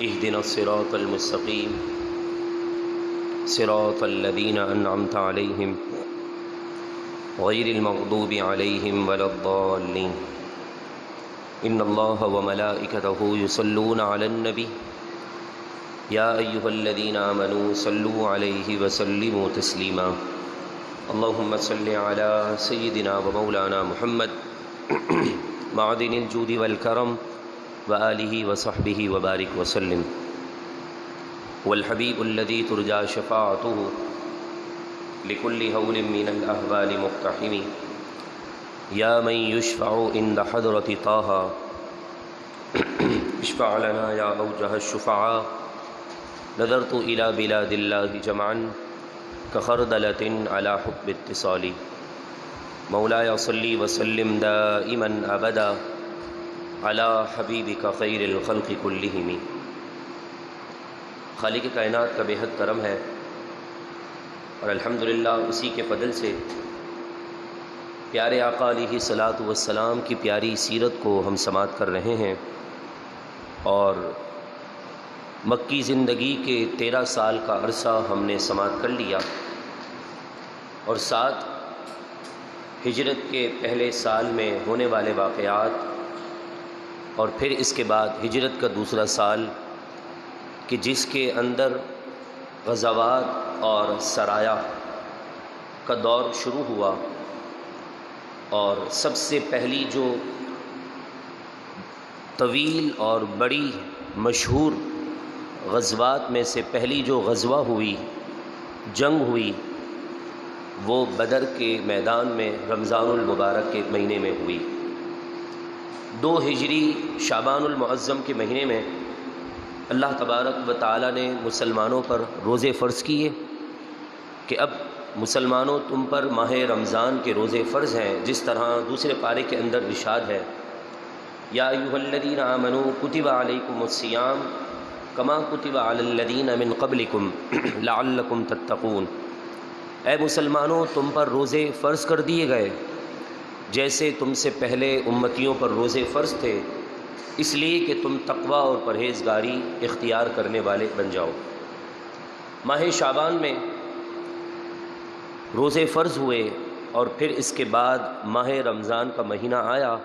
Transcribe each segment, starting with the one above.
اهدنا الصراط المستقيم صراط الذين أنعمت عليهم غير المغضوب عليهم ولا الضالين إن الله وملائكته يصلون على النبي يا أيها الذين آمنوا صلوا عليه وسلموا تسليما اللهم صل على سيدنا ومولانا محمد معدن الجود والكرم وآله وصحبه وبارك وسلم والحبيب الذي ترجى شفاعته لكل هول من الأهوال مقتحم يا من يشفع عند حضرة طه اشفع لنا يا أوجه الشفعاء نظرت إلى بلاد الله جمعا كخردلة على حب اتصالي مولاي صلي وسلم دائما أبدا على حبيبك خير الخلق كلهم۔ خالق کائنات کا بے حد کرم ہے اور الحمدللہ اسی کے فضل سے پیارے آقا علیہ الصلاۃ والسلام کی پیاری سیرت کو ہم سماعت کر رہے ہیں، اور مکی زندگی کے 13 سال کا عرصہ ہم نے سماعت کر لیا، اور ساتھ ہجرت کے پہلے سال میں ہونے والے واقعات، اور پھر اس کے بعد ہجرت کا دوسرا سال کہ جس کے اندر غزوات اور سرایا کا دور شروع ہوا، اور سب سے پہلی جو طویل اور بڑی مشہور غزوات میں سے پہلی جو غزوہ ہوئی، جنگ ہوئی، وہ بدر کے میدان میں رمضان المبارک کے مہینے میں ہوئی۔ 2 ہجری شعبان المعظم کے مہینے میں اللہ تبارک و تعالیٰ نے مسلمانوں پر روزے فرض کیے کہ اب مسلمانوں تم پر ماہ رمضان کے روزے فرض ہیں، جس طرح دوسرے پارے کے اندر ارشاد ہے یا ایھا الذین آمنوا کتب علیکم الصیام کما کتب علی الذین من قبلکم لعلکم تتقون، اے مسلمانوں تم پر روزے فرض کر دیے گئے جیسے تم سے پہلے امتیوں پر روزے فرض تھے، اس لیے کہ تم تقوی اور پرہیزگاری اختیار کرنے والے بن جاؤ۔ ماہ شعبان میں روزے فرض ہوئے، اور پھر اس کے بعد ماہ رمضان کا مہینہ آیا،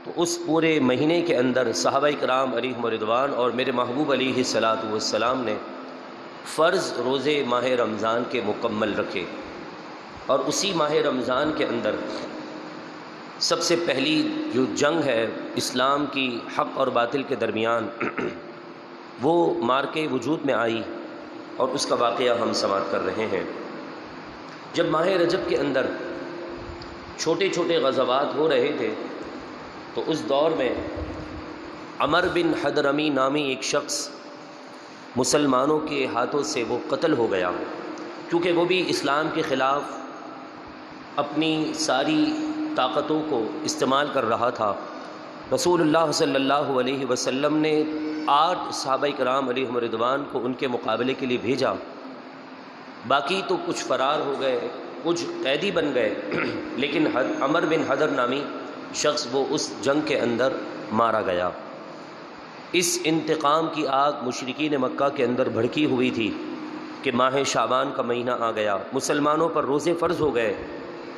تو اس پورے مہینے کے اندر صحابہ کرام علیہم رضوان اور میرے محبوب علیہ الصلاۃ والسلام نے فرض روزے ماہ رمضان کے مکمل رکھے، اور اسی ماہ رمضان کے اندر سب سے پہلی جو جنگ ہے اسلام کی حق اور باطل کے درمیان، وہ مارکے وجود میں آئی، اور اس کا واقعہ ہم سماعت کر رہے ہیں۔ جب ماہ رجب کے اندر چھوٹے چھوٹے غزوات ہو رہے تھے، تو اس دور میں عمر بن حضرمی نامی ایک شخص مسلمانوں کے ہاتھوں سے وہ قتل ہو گیا، کیونکہ وہ بھی اسلام کے خلاف اپنی ساری طاقتوں کو استعمال کر رہا تھا۔ رسول اللہ صلی اللہ علیہ وسلم نے 8 صحابہ کرام علیہم رضوان کو ان کے مقابلے کے لیے بھیجا، باقی تو کچھ فرار ہو گئے، کچھ قیدی بن گئے، لیکن عمر بن حضر نامی شخص وہ اس جنگ کے اندر مارا گیا۔ اس انتقام کی آگ مشرکین مکہ کے اندر بھڑکی ہوئی تھی کہ ماہ شعبان کا مہینہ آ گیا، مسلمانوں پر روزے فرض ہو گئے،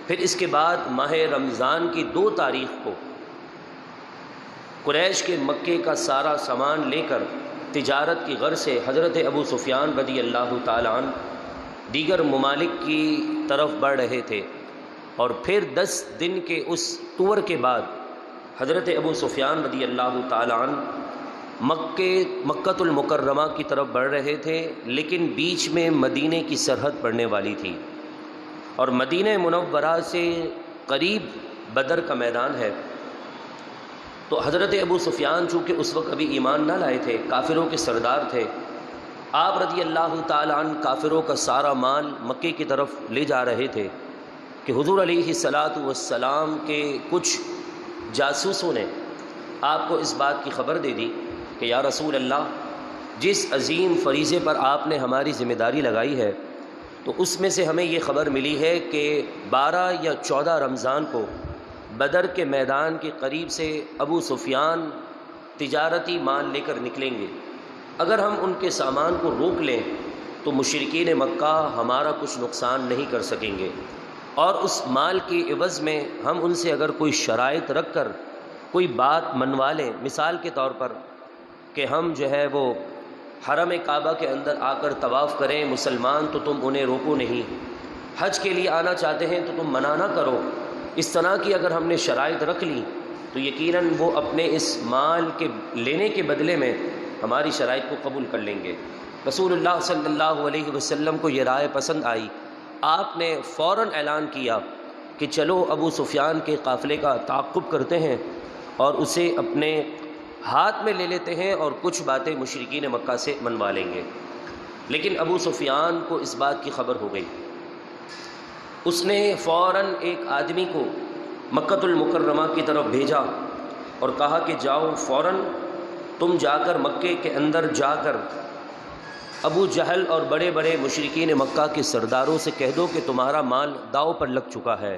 پھر اس کے بعد ماہ رمضان کی 2 تاریخ کو قریش کے مکے کا سارا سامان لے کر تجارت کی غرض سے حضرت ابو سفیان رضی اللہ تعالیٰ عنہ دیگر ممالک کی طرف بڑھ رہے تھے، اور پھر 10 دن کے اس ٹور کے بعد حضرت ابو سفیان رضی اللہ تعالیٰ عنہ مکۃ المکرمہ کی طرف بڑھ رہے تھے، لیکن بیچ میں مدینے کی سرحد پڑنے والی تھی، اور مدینہ منورہ سے قریب بدر کا میدان ہے۔ تو حضرت ابو سفیان چونکہ اس وقت ابھی ایمان نہ لائے تھے، کافروں کے سردار تھے، آپ رضی اللہ تعالیٰ عنہ کافروں کا سارا مال مکے کی طرف لے جا رہے تھے کہ حضور علیہ الصلاۃ والسلام کے کچھ جاسوسوں نے آپ کو اس بات کی خبر دے دی کہ یا رسول اللہ، جس عظیم فریضے پر آپ نے ہماری ذمہ داری لگائی ہے، تو اس میں سے ہمیں یہ خبر ملی ہے کہ 12 یا 14 رمضان کو بدر کے میدان کے قریب سے ابو سفیان تجارتی مال لے کر نکلیں گے، اگر ہم ان کے سامان کو روک لیں تو مشرکین مکہ ہمارا کچھ نقصان نہیں کر سکیں گے، اور اس مال کی عوض میں ہم ان سے اگر کوئی شرائط رکھ کر کوئی بات منوا لیں، مثال کے طور پر کہ ہم جو ہے وہ حرم کعبہ کے اندر آ کر طواف کریں مسلمان تو تم انہیں روکو نہیں، حج کے لیے آنا چاہتے ہیں تو تم منع نہ کرو، اس طرح کی اگر ہم نے شرائط رکھ لی تو یقیناً وہ اپنے اس مال کے لینے کے بدلے میں ہماری شرائط کو قبول کر لیں گے۔ رسول اللہ صلی اللہ علیہ وسلم کو یہ رائے پسند آئی، آپ نے فوراً اعلان کیا کہ چلو ابو سفیان کے قافلے کا تعقب کرتے ہیں اور اسے اپنے ہاتھ میں لے لیتے ہیں اور کچھ باتیں مشرکین مکہ سے منوا لیں گے۔ لیکن ابو سفیان کو اس بات کی خبر ہو گئی، اس نے فوراً ایک آدمی کو مکۃ المکرمہ کی طرف بھیجا اور کہا کہ جاؤ فوراً تم جا کر مکے کے اندر جا کر ابو جہل اور بڑے بڑے مشرکین مکہ کے سرداروں سے کہہ دو کہ تمہارا مال داؤ پر لگ چکا ہے،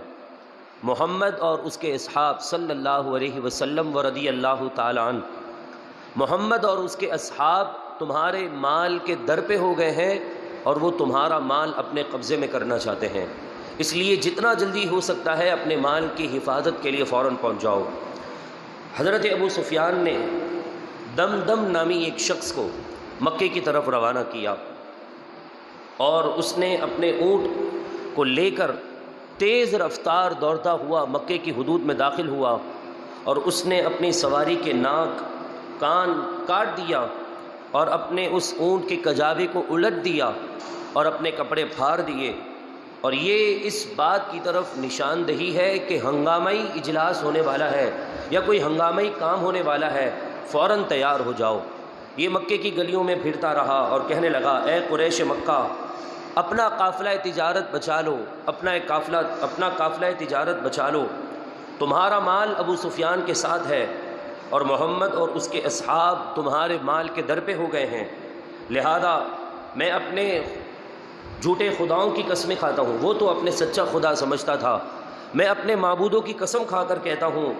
محمد اور اس کے اصحاب صلی اللہ علیہ وسلم و رضی اللہ تعالی عنہ، محمد اور اس کے اصحاب تمہارے مال کے در پہ ہو گئے ہیں اور وہ تمہارا مال اپنے قبضے میں کرنا چاہتے ہیں، اس لیے جتنا جلدی ہو سکتا ہے اپنے مال کی حفاظت کے لیے فوراً پہنچ جاؤ۔ حضرت ابو سفیان نے دمدم نامی ایک شخص کو مکے کی طرف روانہ کیا اور اس نے اپنے اونٹ کو لے کر تیز رفتار دوڑتا ہوا مکے کی حدود میں داخل ہوا، اور اس نے اپنی سواری کے ناک کان کاٹ دیا اور اپنے اس اونٹ کے کجاوے کو الٹ دیا اور اپنے کپڑے پھاڑ دیے، اور یہ اس بات کی طرف نشاندہی ہے کہ ہنگامی اجلاس ہونے والا ہے یا کوئی ہنگامی کام ہونے والا ہے، فوراً تیار ہو جاؤ۔ یہ مکے کی گلیوں میں پھرتا رہا اور کہنے لگا، اے قریش مکہ، اپنا قافلہ تجارت بچا لو، اپنا قافلہ تجارت بچا لو، تمہارا مال ابو سفیان کے ساتھ ہے اور محمد اور اس کے اصحاب تمہارے مال کے در پہ ہو گئے ہیں، لہذا میں اپنے جھوٹے خداؤں کی قسمیں کھاتا ہوں، وہ تو اپنے سچا خدا سمجھتا تھا، میں اپنے معبودوں کی قسم کھا کر کہتا ہوں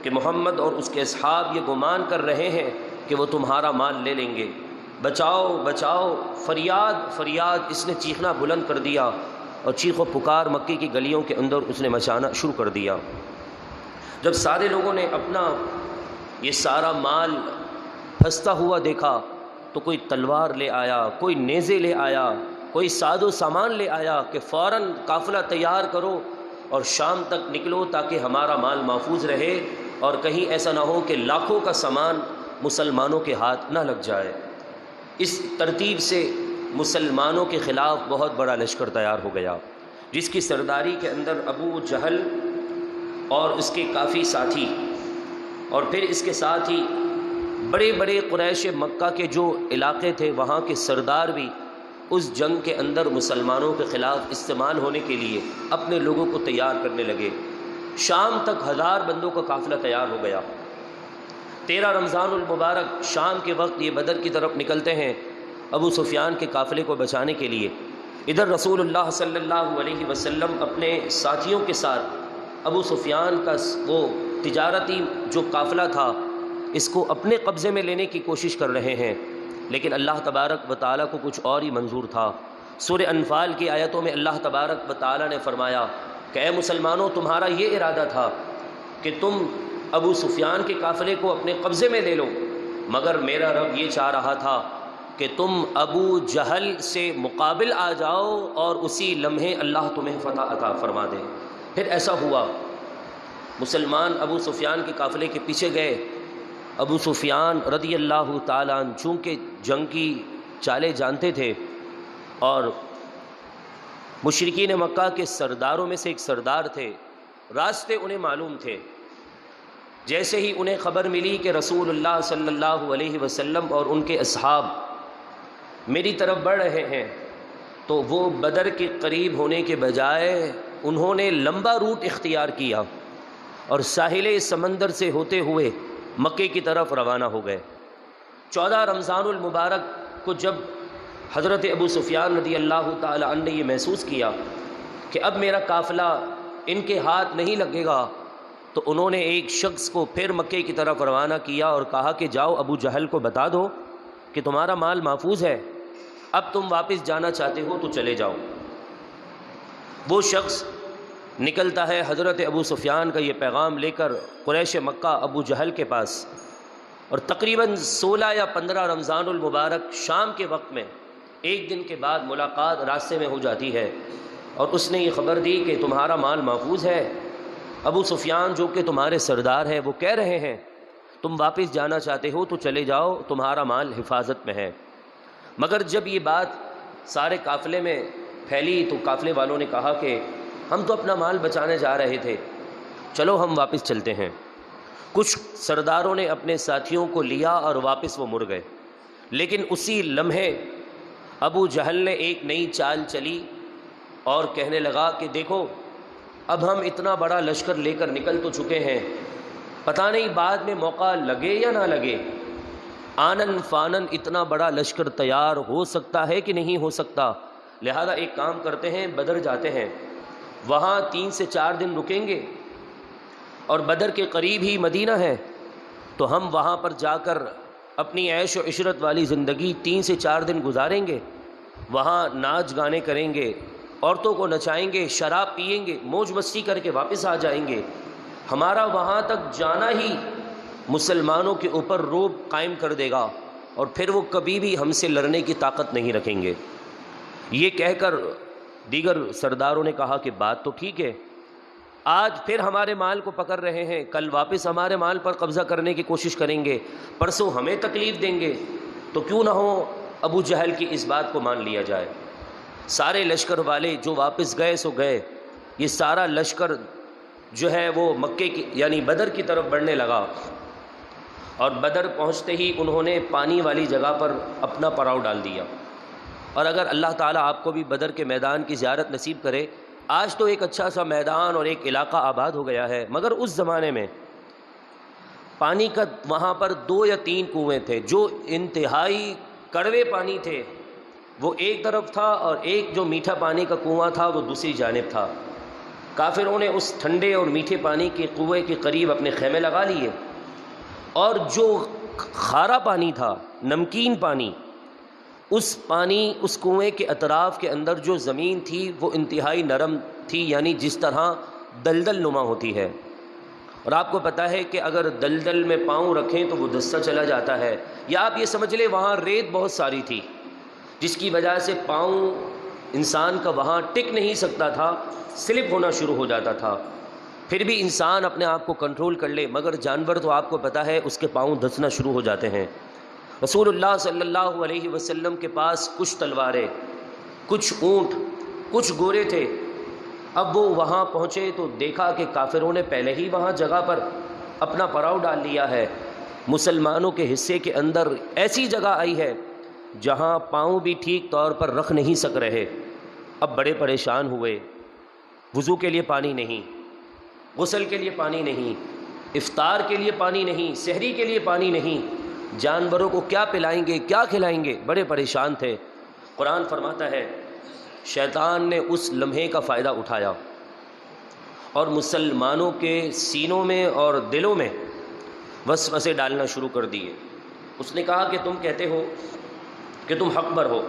کہ محمد اور اس کے اصحاب یہ گمان کر رہے ہیں کہ وہ تمہارا مال لے لیں گے، بچاؤ بچاؤ، فریاد فریاد، اس نے چیخنا بلند کر دیا اور چیخ و پکار مکے کی گلیوں کے اندر اس نے مچانا شروع کر دیا۔ جب سارے لوگوں نے اپنا یہ سارا مال پھنستا ہوا دیکھا تو کوئی تلوار لے آیا، کوئی نیزے لے آیا، کوئی ساز و سامان لے آیا کہ فوراً قافلہ تیار کرو اور شام تک نکلو تاکہ ہمارا مال محفوظ رہے اور کہیں ایسا نہ ہو کہ لاکھوں کا سامان مسلمانوں کے ہاتھ نہ لگ جائے۔ اس ترتیب سے مسلمانوں کے خلاف بہت بڑا لشکر تیار ہو گیا، جس کی سرداری کے اندر ابو جہل اور اس کے کافی ساتھی، اور پھر اس کے ساتھ ہی بڑے بڑے قریش مکہ کے جو علاقے تھے وہاں کے سردار بھی اس جنگ کے اندر مسلمانوں کے خلاف استعمال ہونے کے لیے اپنے لوگوں کو تیار کرنے لگے۔ شام تک 1000 بندوں کا قافلہ تیار ہو گیا۔ 13 رمضان المبارک شام کے وقت یہ بدر کی طرف نکلتے ہیں ابو سفیان کے قافلے کو بچانے کے لیے۔ ادھر رسول اللہ صلی اللہ علیہ وسلم اپنے ساتھیوں کے ساتھ ابو سفیان کا وہ تجارتی جو قافلہ تھا اس کو اپنے قبضے میں لینے کی کوشش کر رہے ہیں، لیکن اللہ تبارک و تعالیٰ کو کچھ اور ہی منظور تھا۔ سورہ انفال کی آیتوں میں اللہ تبارک و تعالیٰ نے فرمایا کہ اے مسلمانوں، تمہارا یہ ارادہ تھا کہ تم ابو سفیان کے قافلے کو اپنے قبضے میں لے لو، مگر میرا رب یہ چاہ رہا تھا کہ تم ابو جہل سے مقابل آ جاؤ اور اسی لمحے اللہ تمہیں فتح عطا فرما دے۔ پھر ایسا ہوا، مسلمان ابو سفیان کے قافلے کے پیچھے گئے۔ ابو سفیان رضی اللہ تعالیٰ عنہ چونکہ جنگ کی چالیں جانتے تھے اور مشرکین مکہ کے سرداروں میں سے ایک سردار تھے، راستے انہیں معلوم تھے۔ جیسے ہی انہیں خبر ملی کہ رسول اللہ صلی اللہ علیہ وسلم اور ان کے اصحاب میری طرف بڑھ رہے ہیں، تو وہ بدر کے قریب ہونے کے بجائے انہوں نے لمبا روٹ اختیار کیا اور ساحل سمندر سے ہوتے ہوئے مکے کی طرف روانہ ہو گئے۔ 14 رمضان المبارک کو جب حضرت ابو سفیان رضی اللہ تعالی عنہ نے یہ محسوس کیا کہ اب میرا قافلہ ان کے ہاتھ نہیں لگے گا، تو انہوں نے ایک شخص کو پھر مکے کی طرف روانہ کیا اور کہا کہ جاؤ ابو جہل کو بتا دو کہ تمہارا مال محفوظ ہے، اب تم واپس جانا چاہتے ہو تو چلے جاؤ۔ وہ شخص نکلتا ہے حضرت ابو سفیان کا یہ پیغام لے کر قریش مکہ ابو جہل کے پاس، اور تقریباً 16 یا 15 رمضان المبارک شام کے وقت میں ایک دن کے بعد ملاقات راستے میں ہو جاتی ہے، اور اس نے یہ خبر دی کہ تمہارا مال محفوظ ہے۔ ابو سفیان جو کہ تمہارے سردار ہیں وہ کہہ رہے ہیں تم واپس جانا چاہتے ہو تو چلے جاؤ، تمہارا مال حفاظت میں ہے۔ مگر جب یہ بات سارے قافلے میں پھیلی تو قافلے والوں نے کہا کہ ہم تو اپنا مال بچانے جا رہے تھے، چلو ہم واپس چلتے ہیں۔ کچھ سرداروں نے اپنے ساتھیوں کو لیا اور واپس وہ مڑ گئے، لیکن اسی لمحے ابو جہل نے ایک نئی چال چلی اور کہنے لگا کہ دیکھو اب ہم اتنا بڑا لشکر لے کر نکل تو چکے ہیں، پتہ نہیں بعد میں موقع لگے یا نہ لگے، آنن فانن اتنا بڑا لشکر تیار ہو سکتا ہے کہ نہیں ہو سکتا، لہذا ایک کام کرتے ہیں بدر جاتے ہیں، وہاں 3 سے 4 دن رکیں گے، اور بدر کے قریب ہی مدینہ ہے تو ہم وہاں پر جا کر اپنی عیش و عشرت والی زندگی 3 سے 4 دن گزاریں گے، وہاں ناچ گانے کریں گے، عورتوں کو نچائیں گے، شراب پئیں گے، موج مستی کر کے واپس آ جائیں گے۔ ہمارا وہاں تک جانا ہی مسلمانوں کے اوپر رعب قائم کر دے گا، اور پھر وہ کبھی بھی ہم سے لڑنے کی طاقت نہیں رکھیں گے۔ یہ کہہ کر دیگر سرداروں نے کہا کہ بات تو ٹھیک ہے، آج پھر ہمارے مال کو پکڑ رہے ہیں، کل واپس ہمارے مال پر قبضہ کرنے کی کوشش کریں گے، پرسوں ہمیں تکلیف دیں گے، تو کیوں نہ ہو ابو جہل کی اس بات کو مان لیا جائے۔ سارے لشکر والے جو واپس گئے سو گئے، یہ سارا لشکر جو ہے وہ مکے کی یعنی بدر کی طرف بڑھنے لگا، اور بدر پہنچتے ہی انہوں نے پانی والی جگہ پر اپنا پڑاؤ ڈال دیا۔ اور اگر اللہ تعالیٰ آپ کو بھی بدر کے میدان کی زیارت نصیب کرے، آج تو ایک اچھا سا میدان اور ایک علاقہ آباد ہو گیا ہے، مگر اس زمانے میں پانی کا وہاں پر 2 یا 3 کنویں تھے جو انتہائی کڑوے پانی تھے، وہ ایک طرف تھا، اور ایک جو میٹھا پانی کا کنواں تھا وہ دوسری جانب تھا۔ کافروں نے اس ٹھنڈے اور میٹھے پانی کے کنویں کے قریب اپنے خیمے لگا لیے، اور جو کھارا پانی تھا، نمکین پانی، اس کنویں کے اطراف کے اندر جو زمین تھی وہ انتہائی نرم تھی، یعنی جس طرح دلدل نما ہوتی ہے، اور آپ کو پتہ ہے کہ اگر دلدل میں پاؤں رکھیں تو وہ دستہ چلا جاتا ہے، یا آپ یہ سمجھ لیں وہاں ریت بہت ساری تھی جس کی وجہ سے پاؤں انسان کا وہاں ٹک نہیں سکتا تھا، سلپ ہونا شروع ہو جاتا تھا۔ پھر بھی انسان اپنے آپ کو کنٹرول کر لے، مگر جانور تو آپ کو پتہ ہے اس کے پاؤں دھنسنا شروع ہو جاتے ہیں۔ رسول اللہ صلی اللہ علیہ وسلم کے پاس کچھ تلواریں، کچھ اونٹ، کچھ گھوڑے تھے۔ اب وہ وہاں پہنچے تو دیکھا کہ کافروں نے پہلے ہی وہاں جگہ پر اپنا پڑاؤ ڈال لیا ہے، مسلمانوں کے حصے کے اندر ایسی جگہ آئی ہے جہاں پاؤں بھی ٹھیک طور پر رکھ نہیں سک رہے۔ اب بڑے پریشان ہوئے، وضو کے لیے پانی نہیں، غسل کے لیے پانی نہیں، افطار کے لیے پانی نہیں، سحری کے لیے پانی نہیں، جانوروں کو کیا پلائیں گے، کیا کھلائیں گے، بڑے پریشان تھے۔ قرآن فرماتا ہے شیطان نے اس لمحے کا فائدہ اٹھایا اور مسلمانوں کے سینوں میں اور دلوں میں وسوسے ڈالنا شروع کر دیے۔ اس نے کہا کہ تم کہتے ہو کہ تم حق پر ہو،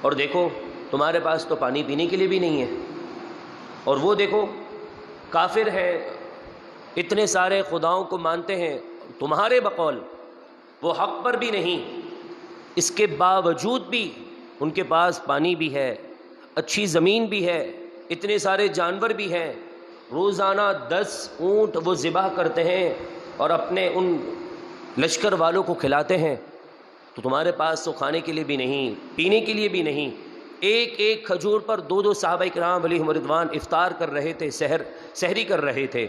اور دیکھو تمہارے پاس تو پانی پینے کے لیے بھی نہیں ہے، اور وہ دیکھو کافر ہے، اتنے سارے خداؤں کو مانتے ہیں، تمہارے بقول وہ حق پر بھی نہیں، اس کے باوجود بھی ان کے پاس پانی بھی ہے، اچھی زمین بھی ہے، اتنے سارے جانور بھی ہیں، روزانہ 10 اونٹ وہ ذبح کرتے ہیں اور اپنے ان لشکر والوں کو کھلاتے ہیں، تو تمہارے پاس تو کھانے کے لیے بھی نہیں، پینے کے لیے بھی نہیں۔ ایک ایک کھجور پر 2 صحابہ کرام علیہم رضوان افطار کر رہے تھے، سحری کر رہے تھے۔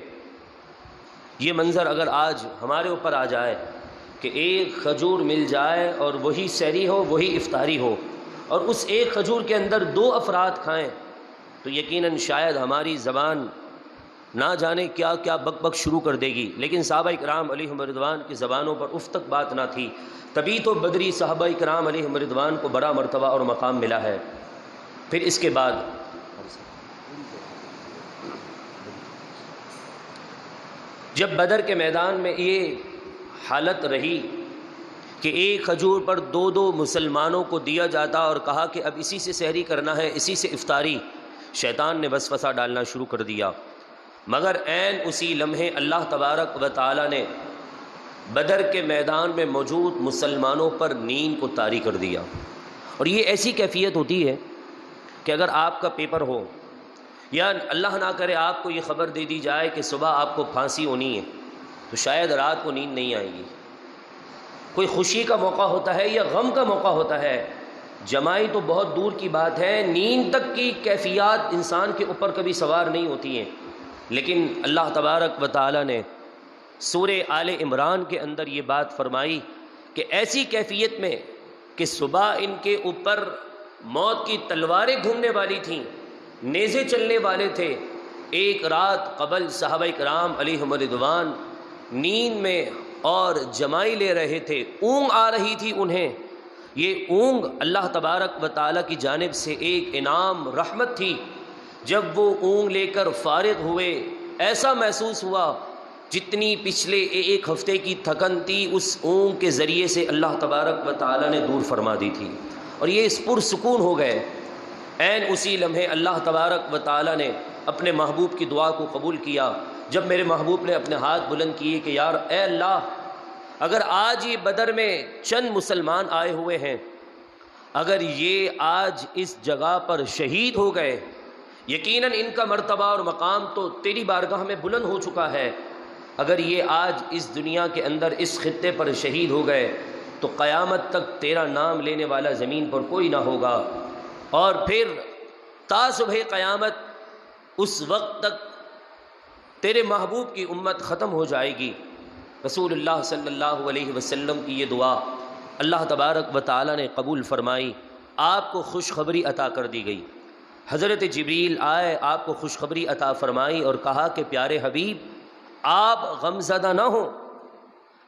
یہ منظر اگر آج ہمارے اوپر آ جائے کہ ایک کھجور مل جائے اور وہی سحری ہو، وہی افطاری ہو، اور اس ایک کھجور کے اندر 2 افراد کھائیں، تو یقیناً شاید ہماری زبان نہ جانے کیا کیا بک بک شروع کر دے گی، لیکن صحابہ کرام علیہم رضوان کی زبانوں پر اف تک بات نہ تھی، تبھی تو بدری صحابہ کرام علیہم رضوان کو بڑا مرتبہ اور مقام ملا ہے۔ پھر اس کے بعد جب بدر کے میدان میں یہ حالت رہی کہ ایک کھجور پر دو دو مسلمانوں کو دیا جاتا اور کہا کہ اب اسی سے سحری کرنا ہے، اسی سے افطاری، شیطان نے وسوسہ ڈالنا شروع کر دیا۔ مگر عین اسی لمحے اللہ تبارک و تعالی نے بدر کے میدان میں موجود مسلمانوں پر نیند کو طاری کر دیا۔ اور یہ ایسی کیفیت ہوتی ہے کہ اگر آپ کا پیپر ہو یا اللہ نہ کرے آپ کو یہ خبر دے دی جائے کہ صبح آپ کو پھانسی ہونی ہے، تو شاید رات کو نیند نہیں آئے گی۔ کوئی خوشی کا موقع ہوتا ہے یا غم کا موقع ہوتا ہے، جمائی تو بہت دور کی بات ہے، نیند تک کی کیفیات انسان کے اوپر کبھی سوار نہیں ہوتی ہیں۔ لیکن اللہ تبارک و تعالی نے سورہ آل عمران کے اندر یہ بات فرمائی کہ ایسی کیفیت میں کہ صبح ان کے اوپر موت کی تلواریں گھومنے والی تھیں، نیزے چلنے والے تھے، ایک رات قبل صحابہ کرام علیہم رضوان نیند میں اور جمائی لے رہے تھے، اونگ آ رہی تھی انہیں۔ یہ اونگ اللہ تبارک و تعالیٰ کی جانب سے ایک انعام رحمت تھی۔ جب وہ اونگ لے کر فارغ ہوئے، ایسا محسوس ہوا جتنی پچھلے ایک ہفتے کی تھکن تھی اس اونگ کے ذریعے سے اللہ تبارک و تعالیٰ نے دور فرما دی تھی، اور یہ اس پرسکون ہو گئے۔ عین اسی لمحے اللہ تبارک و تعالیٰ نے اپنے محبوب کی دعا کو قبول کیا۔ جب میرے محبوب نے اپنے ہاتھ بلند کیے کہ یار اے اللہ، اگر آج یہ بدر میں چند مسلمان آئے ہوئے ہیں، اگر یہ آج اس جگہ پر شہید ہو گئے، یقیناً ان کا مرتبہ اور مقام تو تیری بارگاہ میں بلند ہو چکا ہے۔ اگر یہ آج اس دنیا کے اندر اس خطے پر شہید ہو گئے تو قیامت تک تیرا نام لینے والا زمین پر کوئی نہ ہوگا، اور پھر تا صبح قیامت اس وقت تک تیرے محبوب کی امت ختم ہو جائے گی۔ رسول اللہ صلی اللہ علیہ وسلم کی یہ دعا اللہ تبارک و تعالی نے قبول فرمائی، آپ کو خوشخبری عطا کر دی گئی۔ حضرت جبریل آئے، آپ کو خوشخبری عطا فرمائی اور کہا کہ پیارے حبیب آپ غمزدہ نہ ہوں،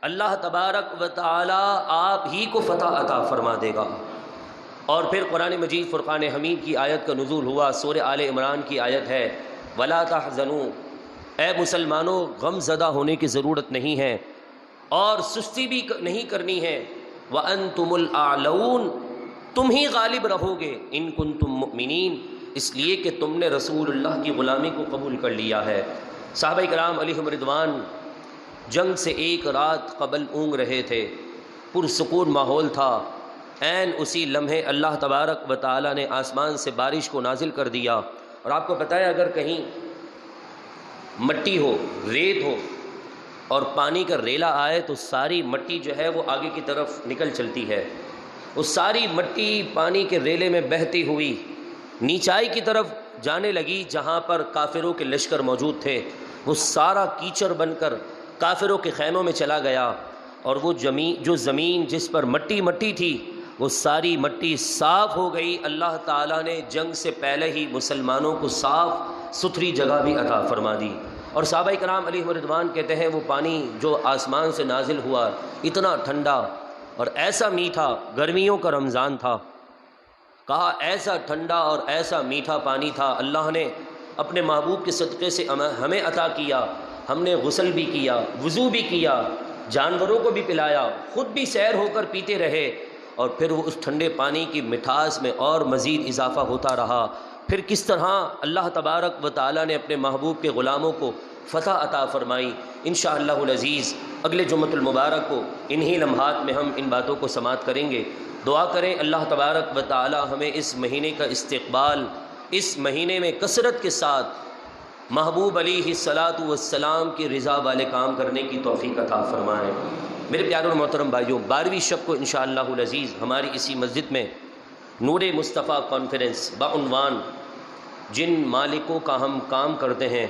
اللہ تبارک و تعالی آپ ہی کو فتح عطا فرما دے گا۔ اور پھر قرآن مجید فرقان حمید کی آیت کا نزول ہوا، سورہ آل عمران کی آیت ہے وَلَا تَحْزَنُوا، اے مسلمانوں غم زدہ ہونے کی ضرورت نہیں ہے اور سستی بھی نہیں کرنی ہے، وَأَنْتُمُ الْأَعْلَوْنَ، تم ہی غالب رہو گے، ان کنتم مؤمنین، اس لیے کہ تم نے رسول اللہ کی غلامی کو قبول کر لیا ہے۔ صحابہ کرام علیہم رضوان جنگ سے ایک رات قبل اونگ رہے تھے، پرسکون ماحول تھا۔ عین اسی لمحے اللہ تبارک و تعالی نے آسمان سے بارش کو نازل کر دیا۔ اور آپ کو پتہ ہے اگر کہیں مٹی ہو، ریت ہو اور پانی کا ریلا آئے تو ساری مٹی جو ہے وہ آگے کی طرف نکل چلتی ہے۔ وہ ساری مٹی پانی کے ریلے میں بہتی ہوئی نیچائی کی طرف جانے لگی، جہاں پر کافروں کے لشکر موجود تھے۔ وہ سارا کیچڑ بن کر کافروں کے خیموں میں چلا گیا، اور وہ زمین جس پر مٹی مٹی تھی وہ ساری مٹی صاف ہو گئی۔ اللہ تعالیٰ نے جنگ سے پہلے ہی مسلمانوں کو صاف ستھری جگہ بھی عطا فرما دی۔ اور صحابہ کرام علیہ رضوان کہتے ہیں وہ پانی جو آسمان سے نازل ہوا اتنا ٹھنڈا اور ایسا میٹھا، گرمیوں کا رمضان تھا، کہا ایسا ٹھنڈا اور ایسا میٹھا پانی تھا، اللہ نے اپنے محبوب کے صدقے سے ہمیں عطا کیا۔ ہم نے غسل بھی کیا، وضو بھی کیا، جانوروں کو بھی پلایا، خود بھی سیر ہو کر پیتے رہے، اور پھر وہ اس ٹھنڈے پانی کی مٹھاس میں اور مزید اضافہ ہوتا رہا۔ پھر کس طرح اللہ تبارک و تعالیٰ نے اپنے محبوب کے غلاموں کو فتح عطا فرمائی۔ انشاءاللہ العزیز اگلے جمعۃ المبارک کو انہی لمحات میں ہم ان باتوں کو سماعت کریں گے۔ دعا کریں اللہ تبارک و تعالی ہمیں اس مہینے کا استقبال، اس مہینے میں کثرت کے ساتھ محبوب علیہ الصلاۃ والسلام کی رضا والے کام کرنے کی توفیق عطا فرمائیں۔ میرے پیارے اور محترم بھائیوں، 12ویں شب کو انشاءاللہ العزیز ہماری اسی مسجد میں نور مصطفیٰ کانفرنس بعنوان جن مالکوں کا ہم کام کرتے ہیں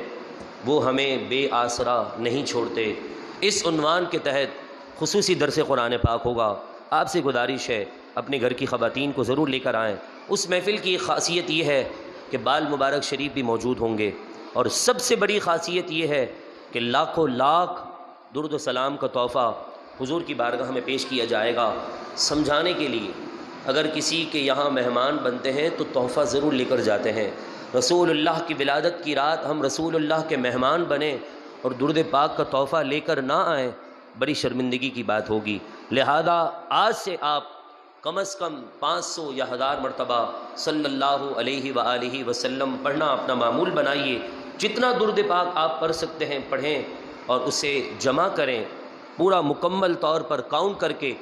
وہ ہمیں بے آسرا نہیں چھوڑتے، اس عنوان کے تحت خصوصی درس قرآن پاک ہوگا۔ آپ سے گزارش ہے اپنے گھر کی خواتین کو ضرور لے کر آئیں۔ اس محفل کی خاصیت یہ ہے کہ بال مبارک شریف بھی موجود ہوں گے، اور سب سے بڑی خاصیت یہ ہے کہ لاکھوں لاکھ درود و سلام کا تحفہ حضور کی بارگاہ میں پیش کیا جائے گا سمجھانے کے لیے۔ اگر کسی کے یہاں مہمان بنتے ہیں تو تحفہ ضرور لے کر جاتے ہیں۔ رسول اللہ کی ولادت کی رات ہم رسول اللہ کے مہمان بنیں اور درود پاک کا تحفہ لے کر نہ آئیں بڑی شرمندگی کی بات ہوگی۔ لہذا آج سے آپ کم از کم 500 یا 1000 مرتبہ صلی اللہ علیہ وآلہ وسلم پڑھنا اپنا معمول بنائیے۔ جتنا درود پاک آپ پڑھ سکتے ہیں پڑھیں اور اسے جمع کریں، پورا مکمل طور پر کاؤنٹ کر کے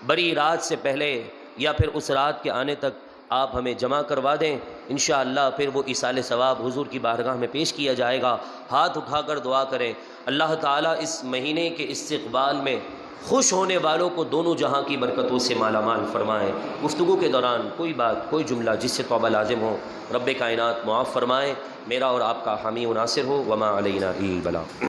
بڑی رات سے پہلے یا پھر اس رات کے آنے تک آپ ہمیں جمع کروا دیں، انشاءاللہ پھر وہ ایصال ثواب حضور کی بارگاہ میں پیش کیا جائے گا۔ ہاتھ اٹھا کر دعا کریں، اللہ تعالیٰ اس مہینے کے استقبال میں خوش ہونے والوں کو دونوں جہاں کی برکتوں سے مالا مال فرمائیں۔ گفتگو کے دوران کوئی بات کوئی جملہ جس سے توبہ لازم ہو رب کائنات معاف فرمائیں۔ میرا اور آپ کا حامی و ناصر ہو۔ وما علینا الا البلاغ۔